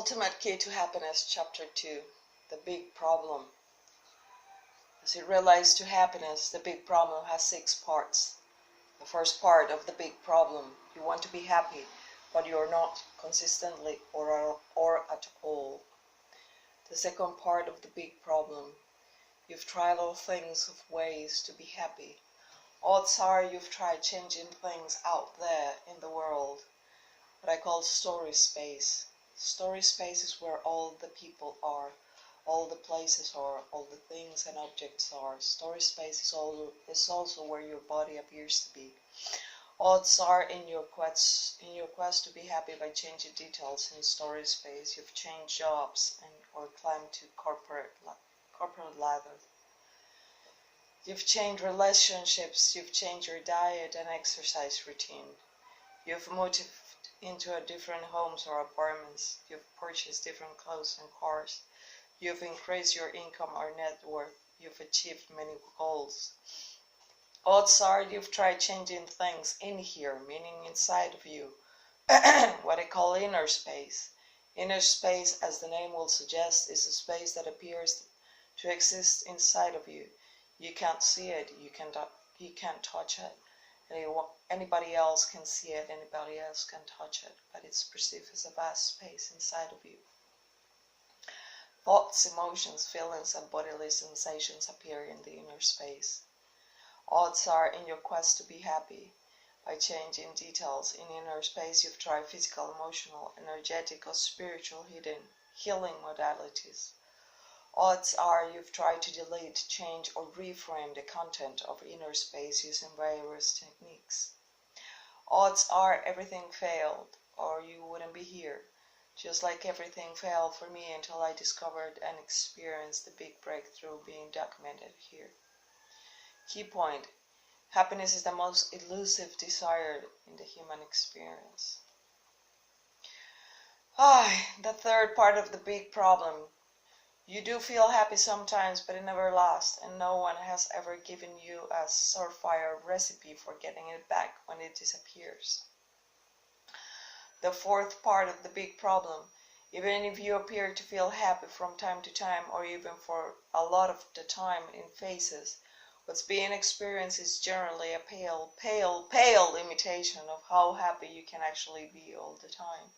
Ultimate Key to Happiness, Chapter 2, The Big Problem. As you realize to happiness, the big problem has 6 parts. The first part of the big problem, you want to be happy, but you're not consistently or at all. The second part of the big problem, you've tried all things of ways to be happy. Odds are you've tried changing things out there in the world, what I call story space. Story space is where all the people are, all the places are, all the things and objects are. Story space is also where your body appears to be. Odds are in your quest to be happy by changing details in story space, you've changed jobs or climbed to corporate ladder. You've changed relationships, you've changed your diet and exercise routine. You've moved into different homes or apartments. You've purchased different clothes and cars. You've increased your income or net worth. You've achieved many goals. Odds are you've tried changing things in here, meaning inside of you. What I call inner space. Inner space, as the name will suggest, is a space that appears to exist inside of you. You can't see it, you can't touch it. Anybody else can see it, anybody else can touch it, but it's perceived as a vast space inside of you. Thoughts, emotions, feelings, and bodily sensations appear in the inner space. Odds are in your quest to be happy. By changing details in inner space, you've tried physical, emotional, energetic, or spiritual healing modalities. Odds are you've tried to delete, change, or reframe the content of inner space using various techniques. Odds are everything failed, or you wouldn't be here, just like everything failed for me until I discovered and experienced the big breakthrough being documented here. Key point: happiness is the most elusive desire in the human experience. The third part of the big problem. You do feel happy sometimes, but it never lasts, and no one has ever given you a surefire recipe for getting it back when it disappears. The fourth part of the big problem, even if you appear to feel happy from time to time, or even for a lot of the time in phases, what's being experienced is generally a pale imitation of how happy you can actually be all the time.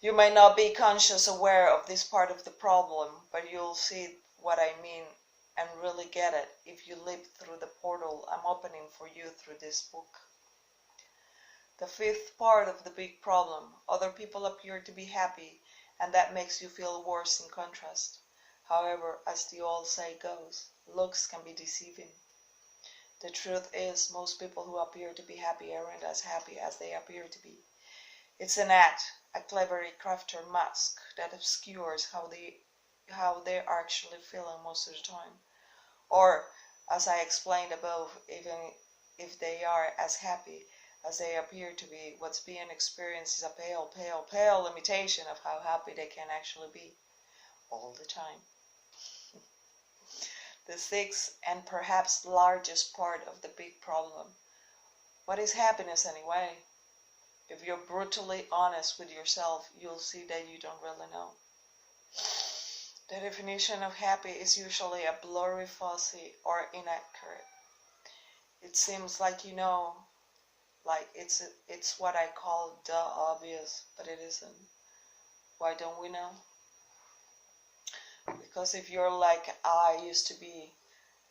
You may not be conscious aware of this part of the problem, but you'll see what I mean and really get it if you leap through the portal I'm opening for you through this book. The fifth part of the big problem, other people appear to be happy, and that makes you feel worse in contrast. However, as the old say goes, looks can be deceiving. The truth is, most people who appear to be happy aren't as happy as they appear to be. It's an act, a cleverly crafted mask that obscures how they're actually feeling most of the time. Or, as I explained above, even if they are as happy as they appear to be, what's being experienced is a pale imitation of how happy they can actually be all the time. The sixth and perhaps largest part of the big problem. What is happiness anyway? If you're brutally honest with yourself, you'll see that you don't really know. The definition of happy is usually a blurry, fuzzy, or inaccurate. It seems like you know, like it's what I call the obvious, but it isn't. Why don't we know? Because if you're like I used to be,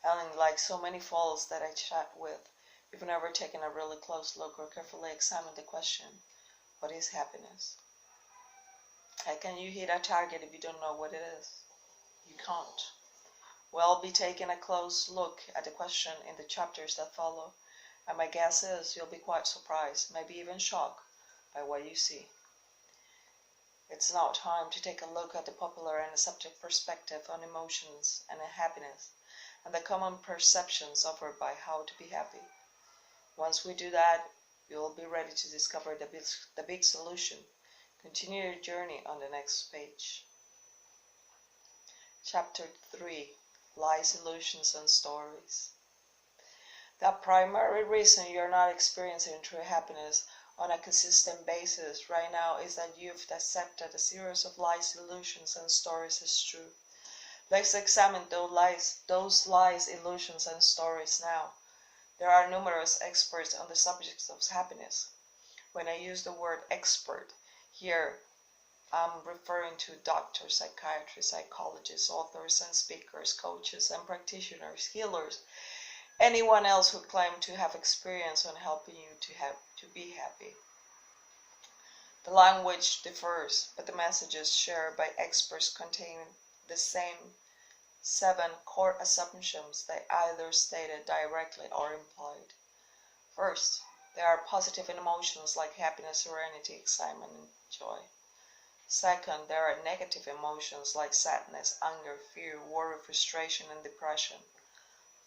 and like so many fools that I chat with, you've never taken a really close look or carefully examined the question, what is happiness? How can you hit a target if you don't know what it is? You can't. Well, be taking a close look at the question in the chapters that follow, and my guess is you'll be quite surprised, maybe even shocked by what you see. It's now time to take a look at the popular and accepted perspective on emotions and happiness, and the common perceptions offered by how to be happy. Once we do that, you'll be ready to discover the big solution. Continue your journey on the next page. Chapter 3, Lies, Illusions, and Stories. The primary reason you're not experiencing true happiness on a consistent basis right now is that you've accepted a series of lies, illusions, and stories as true. Let's examine those lies, illusions, and stories now. There are numerous experts on the subject of happiness. When I use the word expert here, I'm referring to doctors, psychiatrists, psychologists, authors, and speakers, coaches, and practitioners, healers, anyone else who claim to have experience on helping you to be happy. The language differs, but the messages shared by experts contain the same 7 core assumptions they either stated directly or implied. First, there are positive emotions like happiness, serenity, excitement, and joy. Second, there are negative emotions like sadness, anger, fear, worry, frustration, and depression.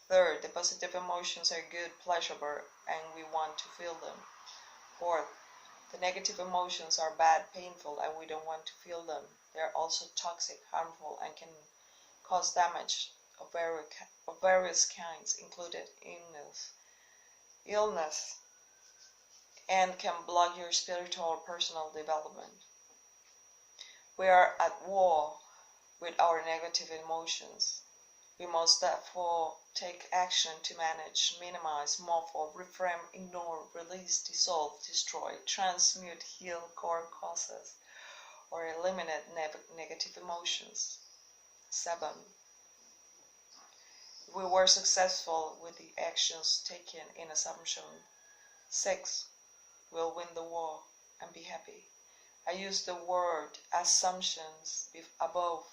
Third, the positive emotions are good, pleasurable, and we want to feel them. Fourth, the negative emotions are bad, painful, and we don't want to feel them. They are also toxic, harmful, and can cause damage of various kinds, including illness, and can block your spiritual or personal development. We are at war with our negative emotions. We must therefore take action to manage, minimize, muffle, reframe, ignore, release, dissolve, destroy, transmute, heal core causes, or eliminate negative emotions. 7. If we were successful with the actions taken in assumption 6, we'll win the war and be happy. I use the word assumptions above,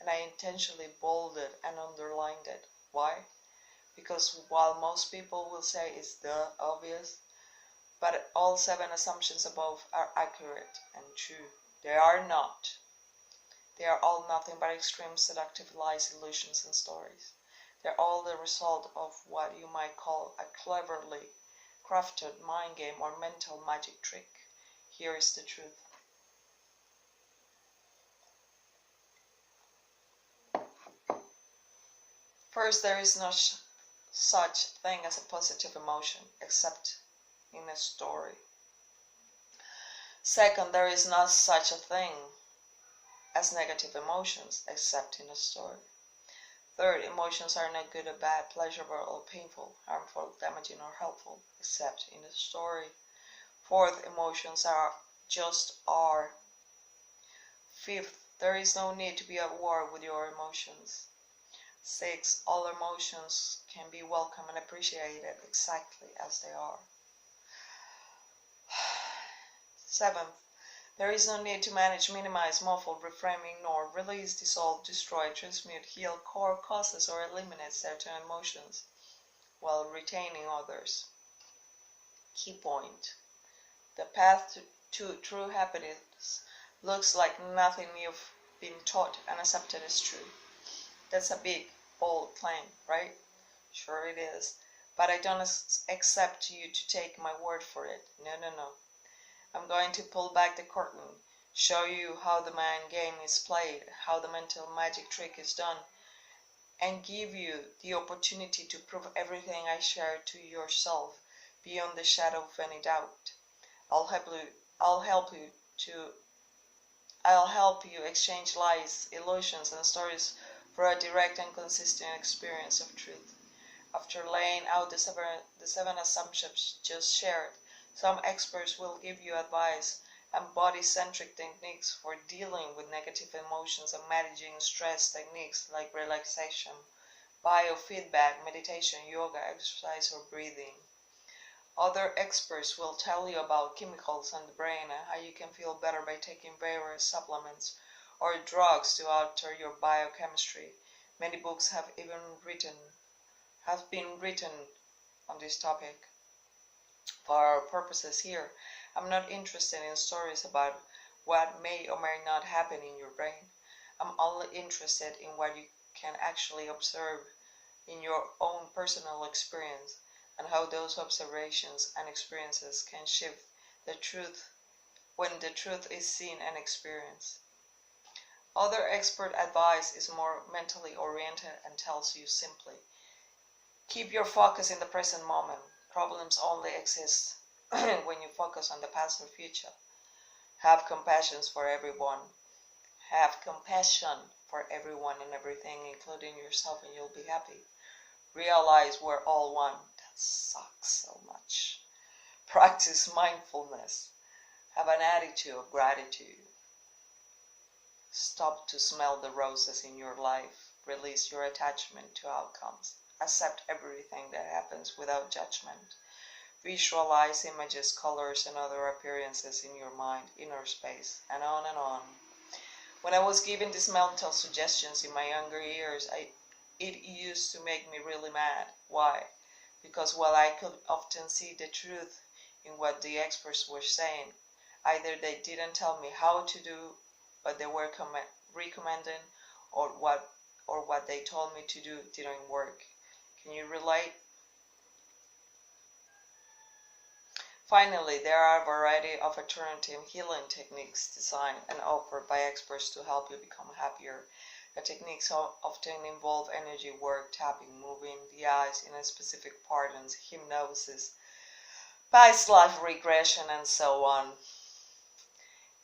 and I intentionally bolded and underlined it. Why? Because while most people will say it's the obvious, but all 7 assumptions above are accurate and true. They are not. They are all nothing but extreme seductive lies, illusions, and stories. They're all the result of what you might call a cleverly crafted mind game or mental magic trick. Here is the truth. First, there is no such thing as a positive emotion, except in a story. Second, there is not such a thing as negative emotions, except in a story. Third, emotions are not good or bad, pleasurable or painful, harmful, damaging or helpful, except in a story. Fourth, emotions are just are. Fifth, there is no need to be at war with your emotions. 6. All emotions can be welcome and appreciated exactly as they are. 7. There is no need to manage, minimize, muffle, reframe, ignore, release, dissolve, destroy, transmute, heal core causes, or eliminate certain emotions while retaining others. Key point. The path to true happiness looks like nothing you've been taught and accepted as true. That's a big, bold claim, right? Sure it is. But I don't accept you to take my word for it. No. I'm going to pull back the curtain, show you how the mind game is played, how the mental magic trick is done, and give you the opportunity to prove everything I share to yourself beyond the shadow of any doubt. I'll help you exchange lies, illusions, and stories for a direct and consistent experience of truth. After laying out the seven assumptions just shared, some experts will give you advice and body-centric techniques for dealing with negative emotions and managing stress techniques like relaxation, biofeedback, meditation, yoga, exercise, or breathing. Other experts will tell you about chemicals in the brain and how you can feel better by taking various supplements or drugs to alter your biochemistry. Many books have been written on this topic. For our purposes here, I'm not interested in stories about what may or may not happen in your brain. I'm only interested in what you can actually observe in your own personal experience and how those observations and experiences can shift the truth when the truth is seen and experienced. Other expert advice is more mentally oriented and tells you simply, keep your focus in the present moment. Problems only exist when you focus on the past and future. Have compassion for everyone. Have compassion for everyone and everything, including yourself, and you'll be happy. Realize we're all one. That sucks so much. Practice mindfulness. Have an attitude of gratitude. Stop to smell the roses in your life. Release your attachment to outcomes. Accept everything that happens without judgment. Visualize images, colors, and other appearances in your mind, inner space, and on and on. When I was given these mental suggestions in my younger years, it used to make me really mad. Why? Because while I could often see the truth in what the experts were saying, either they didn't tell me how to do what they were recommending, or what they told me to do didn't work. Can you relate? Finally, there are a variety of alternative healing techniques designed and offered by experts to help you become happier. The techniques often involve energy work, tapping, moving the eyes in a specific patterns, hypnosis, past life regression, and so on.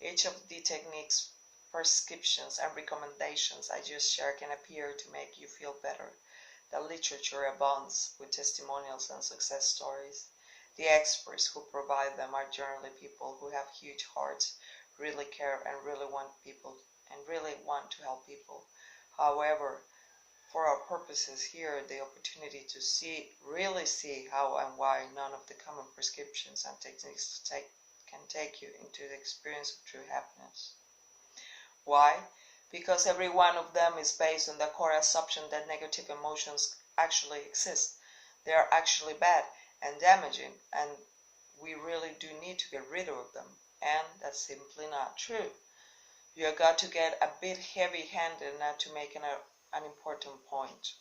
Each of the techniques, prescriptions, and recommendations I just shared can appear to make you feel better. The literature abounds with testimonials and success stories. The experts who provide them are generally people who have huge hearts, really care, and really want to help people. However, for our purposes here, the opportunity to really see how and why none of the common prescriptions and techniques can take you into the experience of true happiness. Why? Because every one of them is based on the core assumption that negative emotions actually exist. They are actually bad and damaging, and we really do need to get rid of them, and that's simply not true. You have got to get a bit heavy-handed not to make an important point.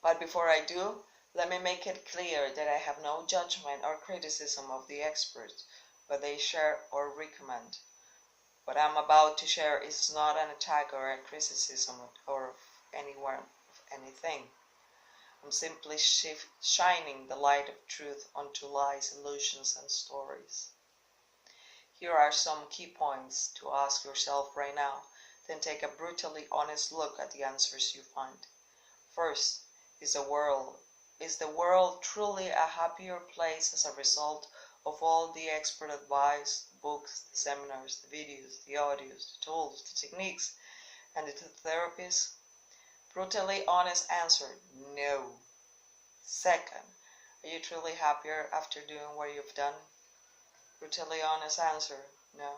But before I do, let me make it clear that I have no judgment or criticism of the experts, what they share or recommend. What I'm about to share is not an attack or a criticism of anyone, of anything. I'm simply shining the light of truth onto lies, illusions, and stories. Here are some key points to ask yourself right now, then take a brutally honest look at the answers you find. First, is the world truly a happier place as a result of all the expert advice, books, the seminars, the videos, the audios, the tools, the techniques, and the therapies? Brutally honest answer, no. Second, are you truly happier after doing what you've done? Brutally honest answer, no.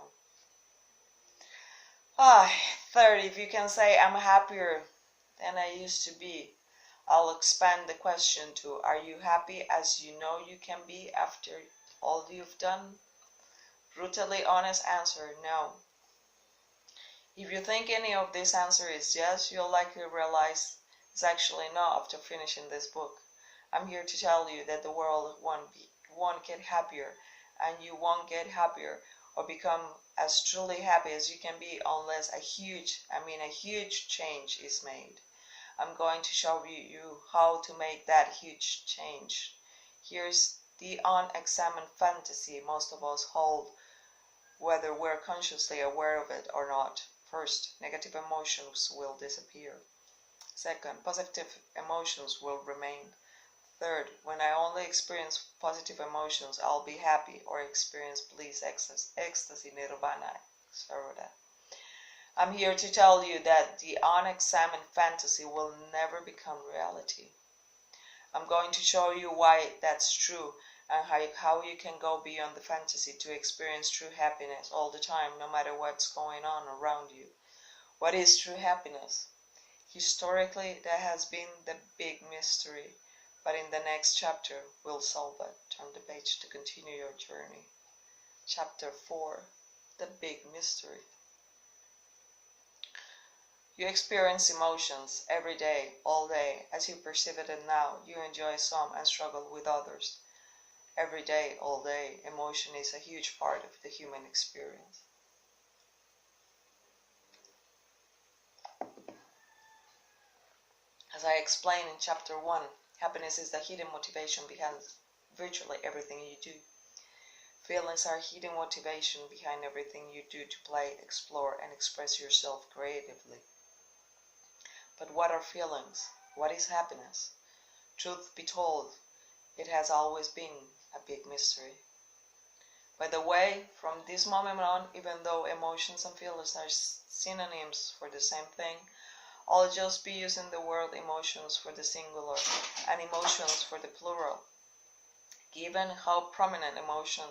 Third, if you can say I'm happier than I used to be, I'll expand the question to, are you happy as you know you can be after all you've done? Brutally honest answer, no. If you think any of this answer is yes, you'll likely realize it's actually not after finishing this book. I'm here to tell you that the world won't get happier, and you won't get happier or become as truly happy as you can be unless a huge change is made. I'm going to show you how to make that huge change. Here's the unexamined fantasy most of us hold, whether we're consciously aware of it or not. First, negative emotions will disappear. Second, positive emotions will remain. Third, when I only experience positive emotions, I'll be happy or experience bliss, ecstasy, nirvana, etc. I'm here to tell you that the unexamined fantasy will never become reality. I'm going to show you why that's true and how you can go beyond the fantasy to experience true happiness all the time, no matter what's going on around you. What is true happiness? Historically, that has been the big mystery, but in the next chapter, we'll solve it. Turn the page to continue your journey. Chapter 4, the big mystery. You experience emotions every day, all day. As you perceive it now, you enjoy some and struggle with others. Every day, all day, emotion is a huge part of the human experience. As I explained in chapter 1, happiness is the hidden motivation virtually everything you do. Feelings are hidden motivation behind everything you do to play, explore, and express yourself creatively. But what are feelings? What is happiness? Truth be told, it has always been a big mystery. By the way, from this moment on, even though emotions and feelings are synonyms for the same thing, I'll just be using the word emotions for the singular and emotions for the plural. Given how prominent emotion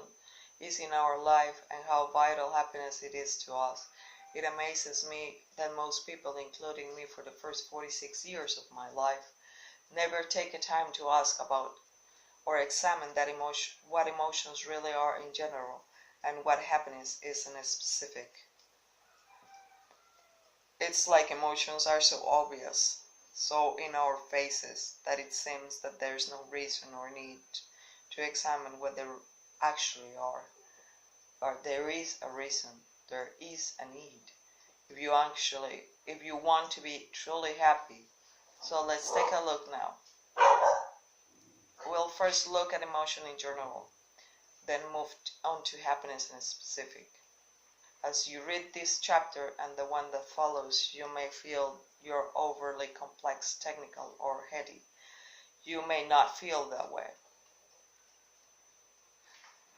is in our life and how vital happiness it is to us, it amazes me that most people, including me for the first 46 years of my life, never take a time to ask about or examine that what emotions really are in general and what happiness is in a specific. It's like emotions are so obvious, so in our faces, that it seems that there's no reason or need to examine what they actually are. But there is a reason, there is a need. If you want to be truly happy. So let's take a look now. We'll first look at emotion in general, then move on to happiness in specific. As you read this chapter and the one that follows, you may feel you're overly complex, technical, or heady. You may not feel that way.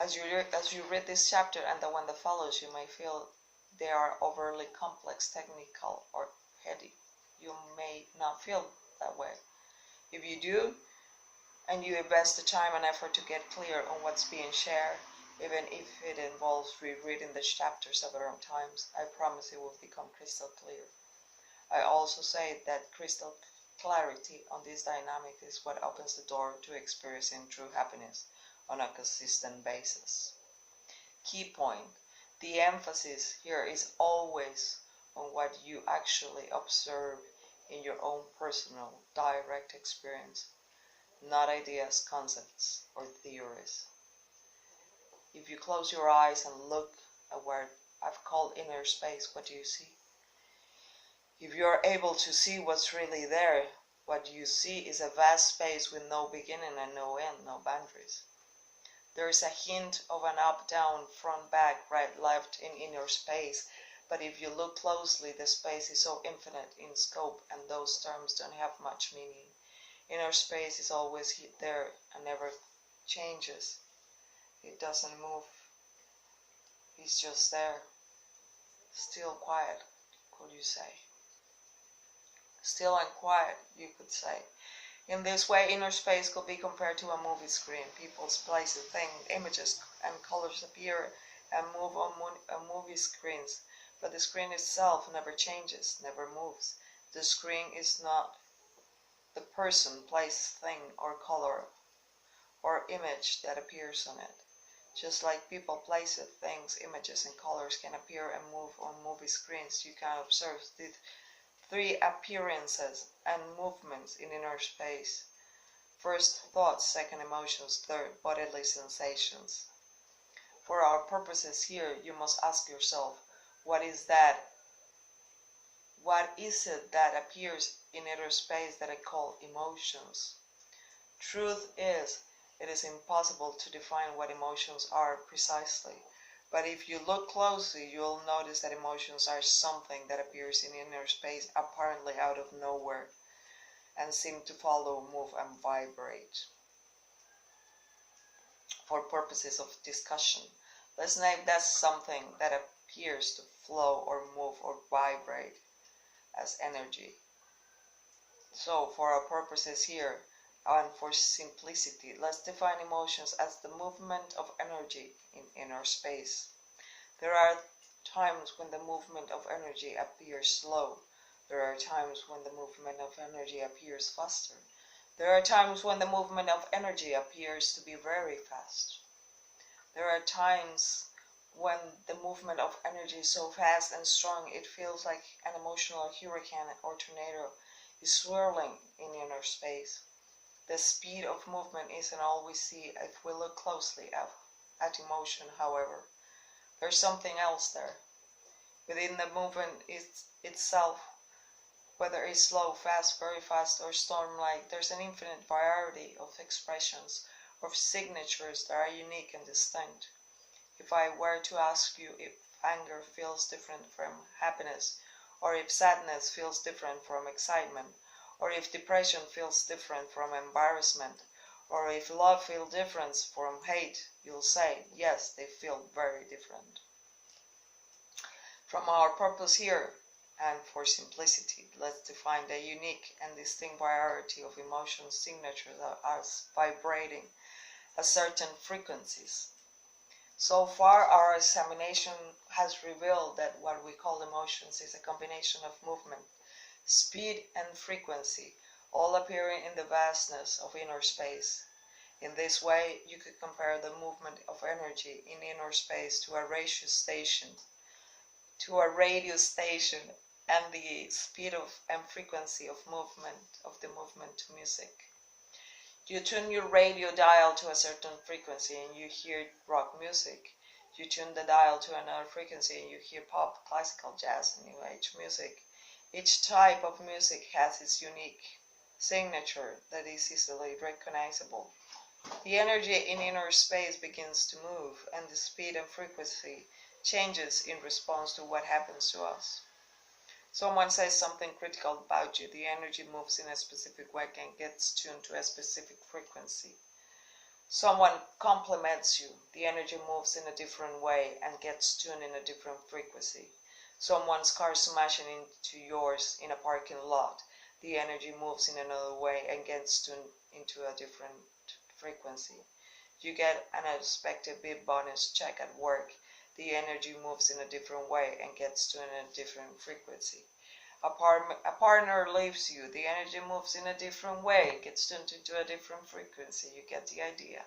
As you read this chapter and the one that follows, you may feel they are overly complex, technical, or heady. You may not feel that way. If you do, and you invest the time and effort to get clear on what's being shared, even if it involves rereading the chapter several times, I promise it will become crystal clear. I also say that crystal clarity on this dynamic is what opens the door to experiencing true happiness on a consistent basis. Key point: the emphasis here is always on what you actually observe in your own personal, direct experience, not ideas, concepts, or theories. If you close your eyes and look at what I've called inner space, what do you see? If you are able to see what's really there, what you see is a vast space with no beginning and no end, no boundaries. There is a hint of an up, down, front, back, right, left in inner space, but if you look closely, the space is so infinite in scope and those terms don't have much meaning. Inner space is always there and never changes. It doesn't move. It's just there. Still quiet, could you say? Still and quiet, you could say. In this way, inner space could be compared to a movie screen. People's places, things, images, and colors appear and move on movie screens, but the screen itself never changes, never moves. The screen is not the person, place, thing, or color, or image that appears on it. Just like people, places, things, images, and colors can appear and move on movie screens, you can observe the three appearances and movements in inner space. First, thoughts, second, emotions, third, bodily sensations. For our purposes here, you must ask yourself, what is that? What is it that appears in inner space that I call emotions? Truth is, it is impossible to define what emotions are precisely, but if you look closely, you'll notice that emotions are something that appears in inner space apparently out of nowhere and seem to follow, move, and vibrate. For purposes of discussion, let's name that something that appears to flow or move or vibrate as energy. So, for our purposes here, and for simplicity, let's define emotions as the movement of energy in inner space. There are times when the movement of energy appears slow. There are times when the movement of energy appears faster. There are times when the movement of energy appears to be very fast. There are times when the movement of energy is so fast and strong it feels like an emotional hurricane or tornado is swirling in inner space. The speed of movement isn't all we see if we look closely at emotion, however. There's something else there. Within the movement itself, whether it's slow, fast, very fast, or storm-like, there's an infinite variety of expressions of signatures that are unique and distinct. If I were to ask you if anger feels different from happiness, or if sadness feels different from excitement, or if depression feels different from embarrassment, or if love feels different from hate, you'll say, yes, they feel very different. From our purpose here, and for simplicity, let's define the unique and distinct variety of emotion signatures as vibrating at certain frequencies. So far, our examination has revealed that what we call emotions is a combination of movement, speed, and frequency, all appearing in the vastness of inner space. In this way, you could compare the movement of energy in inner space to a radio station, and the speed and frequency of the movement to music. You tune your radio dial to a certain frequency and you hear rock music. You tune the dial to another frequency and you hear pop, classical, jazz, and new age music. Each type of music has its unique signature that is easily recognizable. The energy in inner space begins to move, and the speed and frequency changes in response to what happens to us. Someone says something critical about you, the energy moves in a specific way and gets tuned to a specific frequency. Someone compliments you, the energy moves in a different way and gets tuned in a different frequency. Someone's car smashing into yours in a parking lot, the energy moves in another way and gets tuned into a different frequency. You get an unexpected big bonus check at work, the energy moves in a different way and gets tuned in a different frequency. A partner leaves you, the energy moves in a different way, gets tuned into a different frequency. You get the idea.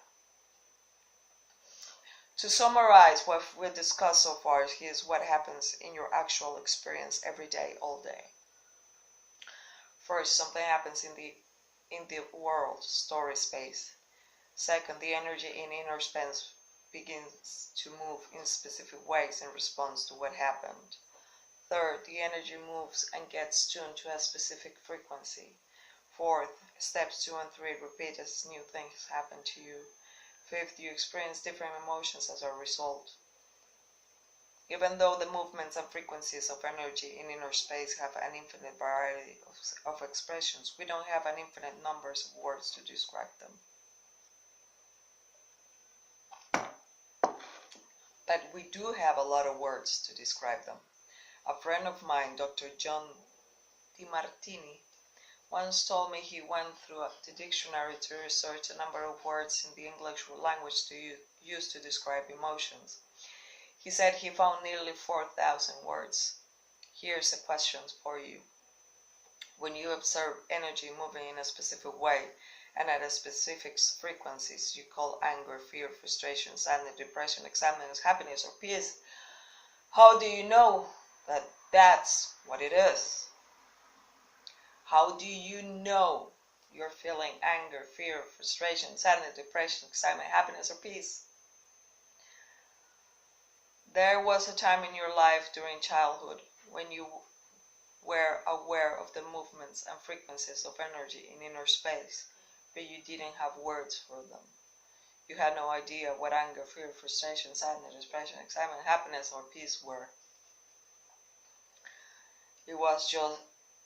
To summarize what we've discussed so far, here's what happens in your actual experience every day, all day. First, something happens in the world, story space. Second, the energy in inner space begins to move in specific ways in response to what happened. Third, the energy moves and gets tuned to a specific frequency. Fourth, steps 2 and 3 repeat as new things happen to you. Fifth, you experience different emotions as a result. Even though the movements and frequencies of energy in inner space have an infinite variety of expressions, we don't have an infinite numbers of words to describe them. But we do have a lot of words to describe them. A friend of mine, Dr. John DiMartini, once told me he went through the dictionary to research a number of words in the English language to use to describe emotions. He said he found nearly 4,000 words. Here's a question for you. When you observe energy moving in a specific way and at a specific frequencies you call anger, fear, frustration, sadness, depression, excitement, happiness, or peace, how do you know that that's what it is? How do you know you're feeling anger, fear, frustration, sadness, depression, excitement, happiness, or peace? There was a time in your life during childhood when you were aware of the movements and frequencies of energy in inner space, but you didn't have words for them. You had no idea what anger, fear, frustration, sadness, depression, excitement, happiness, or peace were.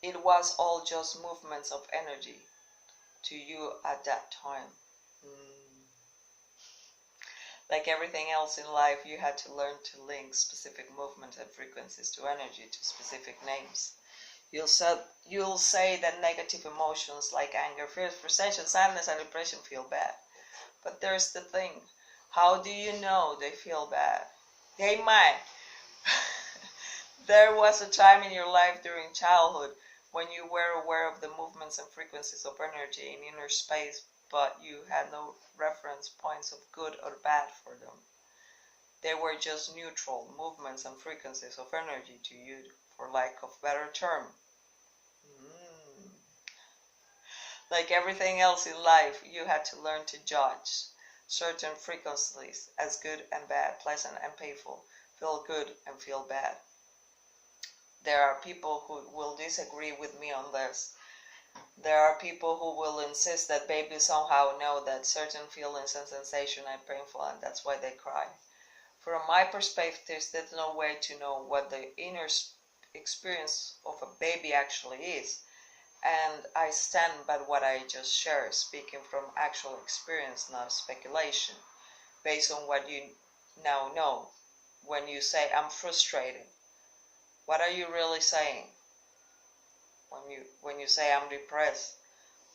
It was all just movements of energy to you at that time. Like everything else in life, you had to learn to link specific movements and frequencies to energy, to specific names. You'll say that negative emotions like anger, fear, frustration, sadness, and depression feel bad. But there's the thing. How do you know they feel bad? They might. There was a time in your life during childhood when you were aware of the movements and frequencies of energy in inner space, but you had no reference points of good or bad for them. They were just neutral movements and frequencies of energy to you, for lack of a better term. Like everything else in life, you had to learn to judge certain frequencies as good and bad, pleasant and painful, feel good and feel bad. There are people who will disagree with me on this, There are people who will insist that babies somehow know that certain feelings and sensations are painful and that's why they cry. From my perspective, there's no way to know what the inner experience of a baby actually is. And I stand by what I just shared, speaking from actual experience, not speculation, based on what you now know. When you say I'm frustrated, what are you really saying? When you say I'm depressed,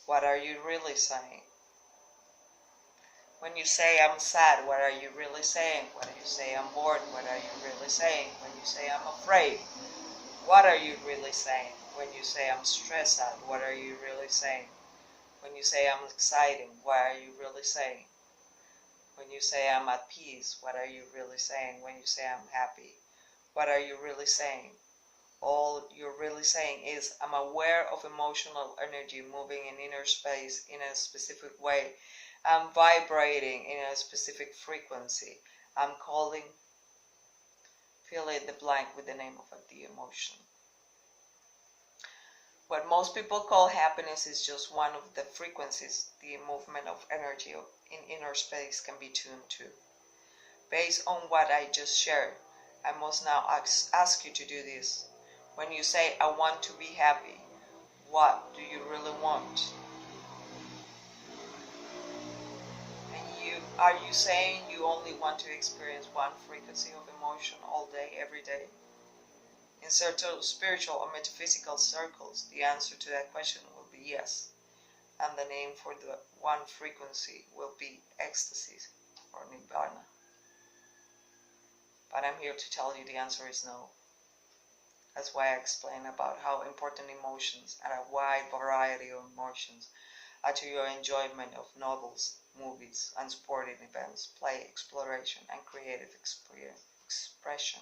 what are you really saying? When you say I'm sad, what are you really saying? When you say I'm bored, what are you really saying? When you say I'm afraid, what are you really saying? When you say I'm stressed out, what are you really saying? When you say I'm excited, what are you really saying? When you say I'm at peace, what are you really saying? When you say I'm happy, what are you really saying? All you're really saying is I'm aware of emotional energy moving in inner space in a specific way. I'm vibrating in a specific frequency. I'm calling, fill in the blank with the name of the emotion. What most people call happiness is just one of the frequencies the movement of energy in inner space can be tuned to. Based on what I just shared, I must now ask you to do this. When you say, I want to be happy, what do you really want? And are you saying you only want to experience one frequency of emotion all day, every day? In certain spiritual or metaphysical circles, the answer to that question will be yes. And the name for the one frequency will be ecstasy or nibbana. But I'm here to tell you the answer is no. That's why I explain about how important emotions and a wide variety of emotions are to your enjoyment of novels, movies, and sporting events, play, exploration, and creative expression.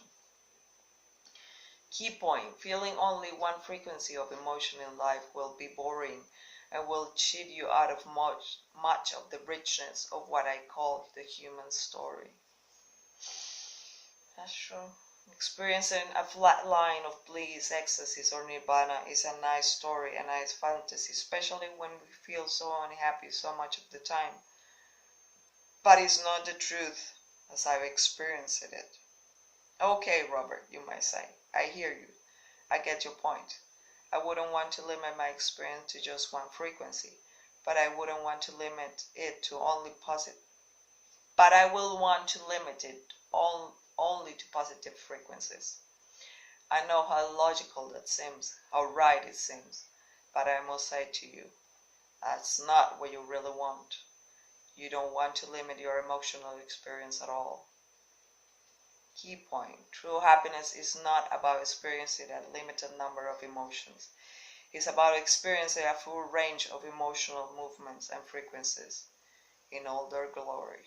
Key point, feeling only one frequency of emotion in life will be boring and will cheat you out of much of the richness of what I call the human story. That's true. Experiencing a flat line of bliss, ecstasy, or nirvana is a nice story, a nice fantasy, especially when we feel so unhappy so much of the time. But it's not the truth as I've experienced it. Okay, Robert, you might say. I hear you. I get your point. I wouldn't want to limit my experience to just one frequency, but I wouldn't want to limit it to only positive. But I will want to limit it only to positive frequencies. I know how logical that seems, how right it seems, but I must say to you, that's not what you really want. You don't want to limit your emotional experience at all. Key point, true happiness is not about experiencing a limited number of emotions. It's about experiencing a full range of emotional movements and frequencies in all their glory.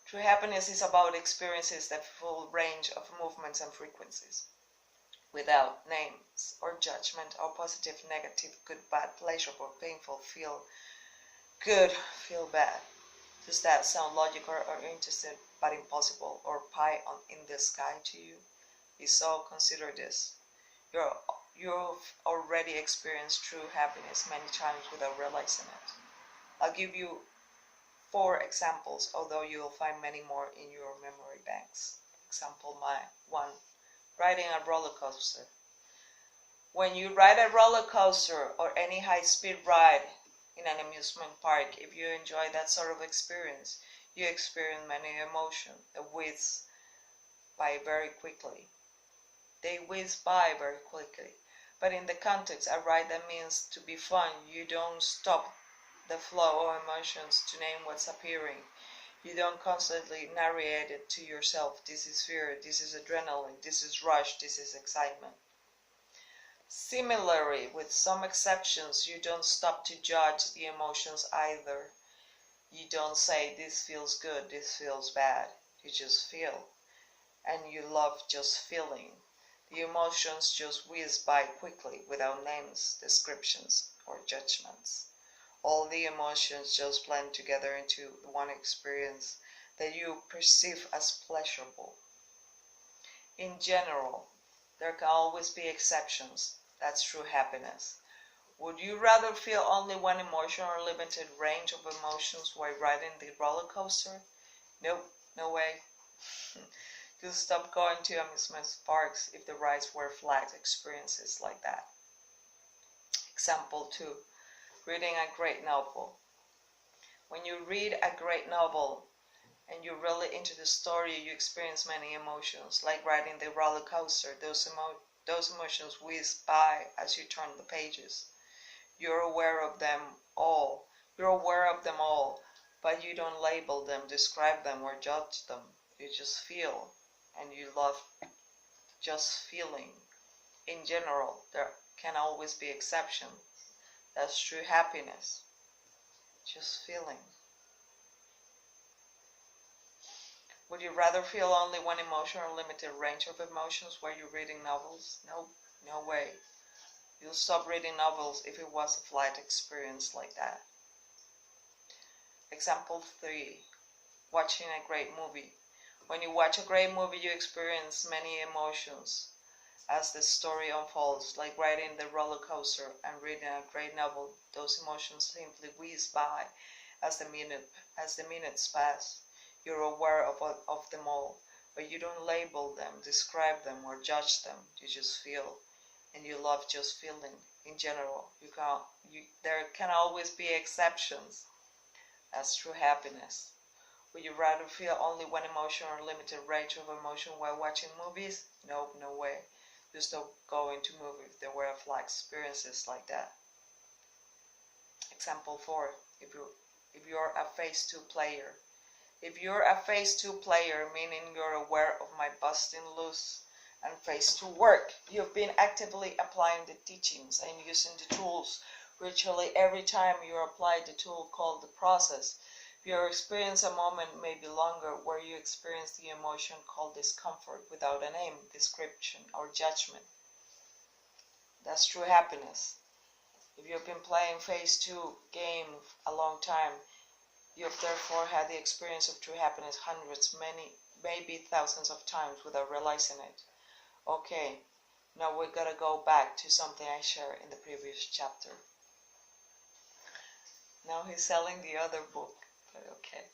True happiness is about experiences the full range of movements and frequencies, without names or judgment or positive, negative, good, bad, pleasurable, painful, feel good, feel bad. Does that sound logical or interesting but impossible or pie in the sky to you? If so, consider this. You've already experienced true happiness many times without realizing it. I'll give you 4 examples, although you will find many more in your memory banks. Example 1. Riding a roller coaster. When you ride a roller coaster or any high-speed ride in an amusement park, if you enjoy that sort of experience, you experience many emotions that whiz by very quickly. They whiz by very quickly. But in the context, a ride that means to be fun, you don't stop the flow of emotions to name what's appearing. You don't constantly narrate it to yourself. This is fear, this is adrenaline, this is rush, this is excitement. Similarly, with some exceptions, you don't stop to judge the emotions either. You don't say this feels good, this feels bad. You just feel. And you love just feeling. The emotions just whiz by quickly without names, descriptions, or judgments. All the emotions just blend together into one experience that you perceive as pleasurable. In general, there can always be exceptions. That's true happiness. Would you rather feel only one emotion or limited range of emotions while riding the roller coaster? Nope, no way. Just stop going to amusement parks if the rides were flat experiences like that. Example 2. Reading a great novel. When you read a great novel and you're really into the story, you experience many emotions, like riding the roller coaster. Those emotions whiz by as you turn the pages. You're aware of them all. But you don't label them, describe them, or judge them. You just feel, and you love just feeling. In general, there can always be exceptions. That's true happiness. Just feeling. Would you rather feel only one emotion or limited range of emotions while you're reading novels? No, no way. You'll stop reading novels if it was a flight experience like that. Example 3. Watching a great movie. When you watch a great movie, you experience many emotions as the story unfolds, like riding the roller coaster and reading a great novel. Those emotions simply whiz by as the minutes pass. You're aware of them all, but you don't label them, describe them, or judge them. You just feel, and you love just feeling. In general, there can always be exceptions. That's true happiness. Would you rather feel only one emotion or limited range of emotion while watching movies? Nope, no way. You stop going to movies if there were flat experiences like that. Example 4. If you're a phase 2 player. If you're a phase 2 player, meaning you're aware of my busting loose and phase 2 work, you've been actively applying the teachings and using the tools. Virtually every time you apply the tool called the process, your experience a moment may be longer where you experience the emotion called discomfort without a name, description, or judgment. That's true happiness. If you've been playing phase 2 game a long time, you've therefore had the experience of true happiness hundreds, many, maybe thousands of times without realizing it. Okay, now we gotta go back to something I shared in the previous chapter. Now he's selling the other book, but okay.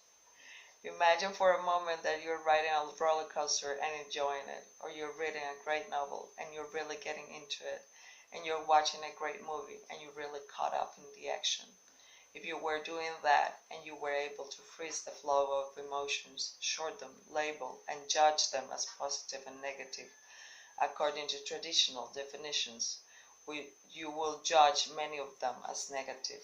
Imagine for a moment that you're riding a roller coaster and enjoying it, or you're reading a great novel and you're really getting into it, and you're watching a great movie and you're really caught up in the action. If you were doing that and you were able to freeze the flow of emotions, sort them, label, and judge them as positive and negative, according to traditional definitions, you will judge many of them as negative.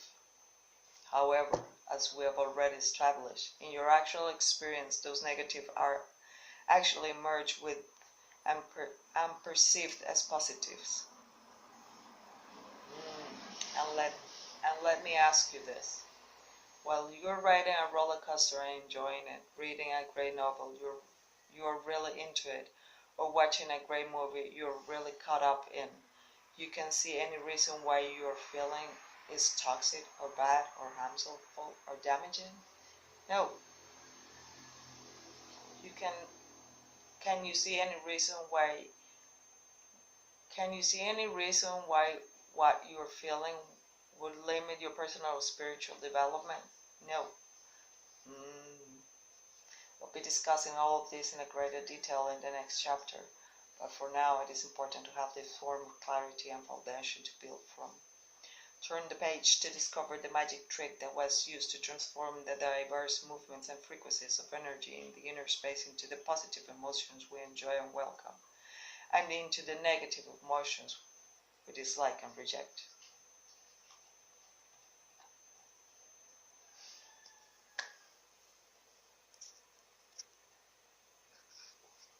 However, as we have already established, in your actual experience, those negatives are actually merged with and perceived as positives. And let me ask you this. While you're riding a roller coaster and enjoying it, reading a great novel, you're really into it, or watching a great movie you're really caught up in, you can see any reason why you're feeling is toxic or bad or harmful or damaging? No. Can you see any reason why what you're feeling would limit your personal or spiritual development? No. We'll be discussing all of this in a greater detail in the next chapter, but for now it is important to have this form of clarity and foundation to build from. Turn the page to discover the magic trick that was used to transform the diverse movements and frequencies of energy in the inner space into the positive emotions we enjoy and welcome, and into the negative emotions we dislike and reject.